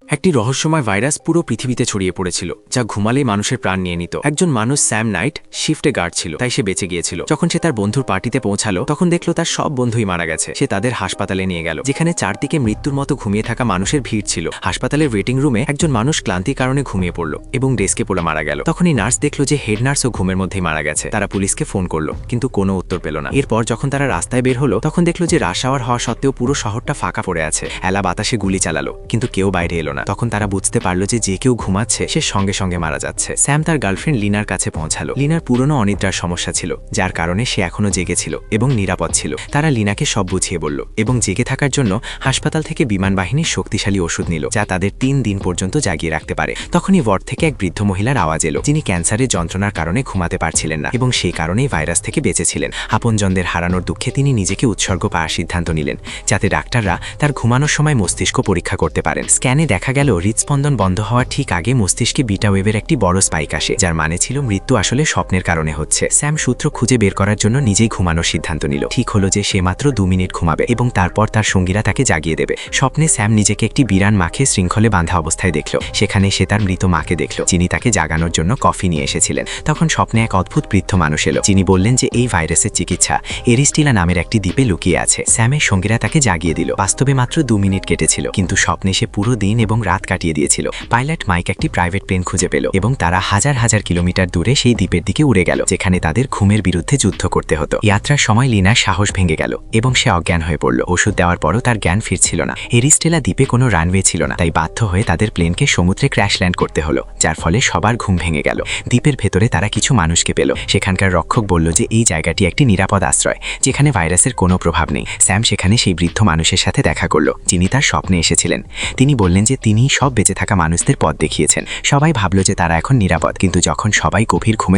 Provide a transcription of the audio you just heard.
একটি রহস্যময় ভাইরাস পুরো পৃথিবীতে ছড়িয়ে পড়েছিল, যা ঘুমালেই মানুষের প্রাণ নিয়ে নিত। একজন মানুষ স্যাম নাইট শিফটে গার্ড ছিল, তাই সে বেঁচে গিয়েছিল। যখন সে তার বন্ধুর পার্টিতে পৌঁছালো, তখন দেখলো তার সব বন্ধুই মারা গেছে। সে তাদের হাসপাতালে নিয়ে গেল, যেখানে চারদিকে মৃত্যুর মতো ঘুমিয়ে থাকা মানুষের ভিড় ছিল। হাসপাতালের ওয়েটিং রুমে একজন মানুষ ক্লান্তির কারণে ঘুমিয়ে পড়ল এবং ডেস্কে পড়ে মারা গেল। তখনই নার্স দেখলো যে হেড নার্সও ঘুমের মধ্যেই মারা গেছে। তারা পুলিশকে ফোন করলো, কিন্তু কোনো উত্তর পেল না। এরপর যখন তারা রাস্তায় বের হলো, তখন দেখলো যে রাশ আওয়ার হওয়া সত্ত্বেও পুরো শহরটা ফাঁকা পড়ে আছে। এলা বাতাসে গুলি চালালো, কিন্তু কেউ বাইরে এলো না। তখন তারা বুঝতে পারলো যে কেউ ঘুমাচ্ছে, সে সঙ্গে সঙ্গে মারা যাচ্ছে। স্যাম তার গার্লফ্রেন্ড লিনার কাছে পৌঁছালো। লিনার পুরনো অনিদ্রার সমস্যা ছিল, যার কারণে সে এখনো জেগেছিল এবং নিরাপদ ছিল। তারা লিনাকে সব বুঝিয়ে বলল এবং জেগে থাকার জন্য হাসপাতাল থেকে বিমান বাহিনীর শক্তিশালী ওষুধ নিল, যা তাদের 3 দিন পর্যন্ত জাগিয়ে রাখতে পারে। তখনই ওয়ার্ড থেকে এক বৃদ্ধ মহিলার আওয়াজ এলো, যিনি ক্যান্সারের যন্ত্রণার কারণে ঘুমাতে পারছিলেন না এবং সেই কারণেই ভাইরাস থেকে বেঁচেছিলেন। আপনজনদের হারানোর দুঃখে তিনি নিজেকে উৎসর্গ পাওয়ার সিদ্ধান্ত নিলেন, যাতে ডাক্তাররা তার ঘুমানোর সময় মস্তিষ্ক পরীক্ষা করতে পারেন। স্ক্যানে দেখা গেল হৃদস্পন্দন বন্ধ হওয়ার ঠিক আগে মস্তিষ্কে বিটা ওয়েভের একটি বড় স্পাইক আসে, যার মানে ছিল মৃত্যু আসলে স্বপ্নের কারণে হচ্ছে। স্যাম সূত্র খুঁজে বের করার জন্য নিজেই ঘুমানোর সিদ্ধান্ত নিল। ঠিক হলো যে সে মাত্র 2 মিনিট ঘুমাবে এবং তারপর তার সঙ্গীরা তাকে জাগিয়ে দেবে। স্বপ্নে স্যাম নিজেকে একটি বিরান মাকে শৃঙ্খলে বাঁধা অবস্থায় দেখল। সেখানে সে তার মৃত মাকে দেখল, যিনি তাকে জাগানোর জন্য কফি নিয়ে এসেছিলেন। তখন স্বপ্নে এক অদ্ভুত বৃদ্ধ মানুষ এলো, যিনি বললেন যে এই ভাইরাসের চিকিৎসা এরিস্টিলা নামের একটি দ্বীপে লুকিয়ে আছে। স্যামের সঙ্গীরা তাকে জাগিয়ে দিল। বাস্তবে মাত্র 2 মিনিট কেটেছিল, কিন্তু স্বপ্নে সে পুরো দিন এবং রাত কাটিয়ে দিয়েছিল। পাইলট মাইক একটি প্রাইভেট প্লেন খুঁজে পেল এবং তারা হাজার হাজার কিলোমিটার দূরে সেই দ্বীপের দিকে উড়ে গেল, যেখানে তাদের ঘুমের বিরুদ্ধে যুদ্ধ করতে হতো। যাত্রার সময় লিনার সাহস ভেঙে গেল এবং সে অজ্ঞান হয়ে পড়ল। ওষুধ দেওয়ার পরও তার জ্ঞান ফিরছিল না। এরিস্টেলা দ্বীপে কোনো রানওয়ে ছিল না, তাই বাধ্য হয়ে তাদের প্লেনকে সমুদ্রে ক্র্যাশ ল্যান্ড করতে হলো, যার ফলে সবার ঘুম ভেঙে গেল। দ্বীপের ভেতরে তারা কিছু মানুষকে পেল। সেখানকার রক্ষক বলল যে এই জায়গাটি একটি নিরাপদ আশ্রয়, যেখানে ভাইরাসের কোনো প্রভাব নেই। স্যাম সেখানে সেই বৃদ্ধ মানুষের সাথে দেখা করল, যিনি তার স্বপ্নে এসেছিলেন। তিনি বললেন যে তিনি সব বেঁচে থাকা মানুষদের পথ দেখিয়েছেন। সবাই ভাবল যে তারা এখন নিরাপদ, কিন্তু যখন সবাই গভীর ঘুমে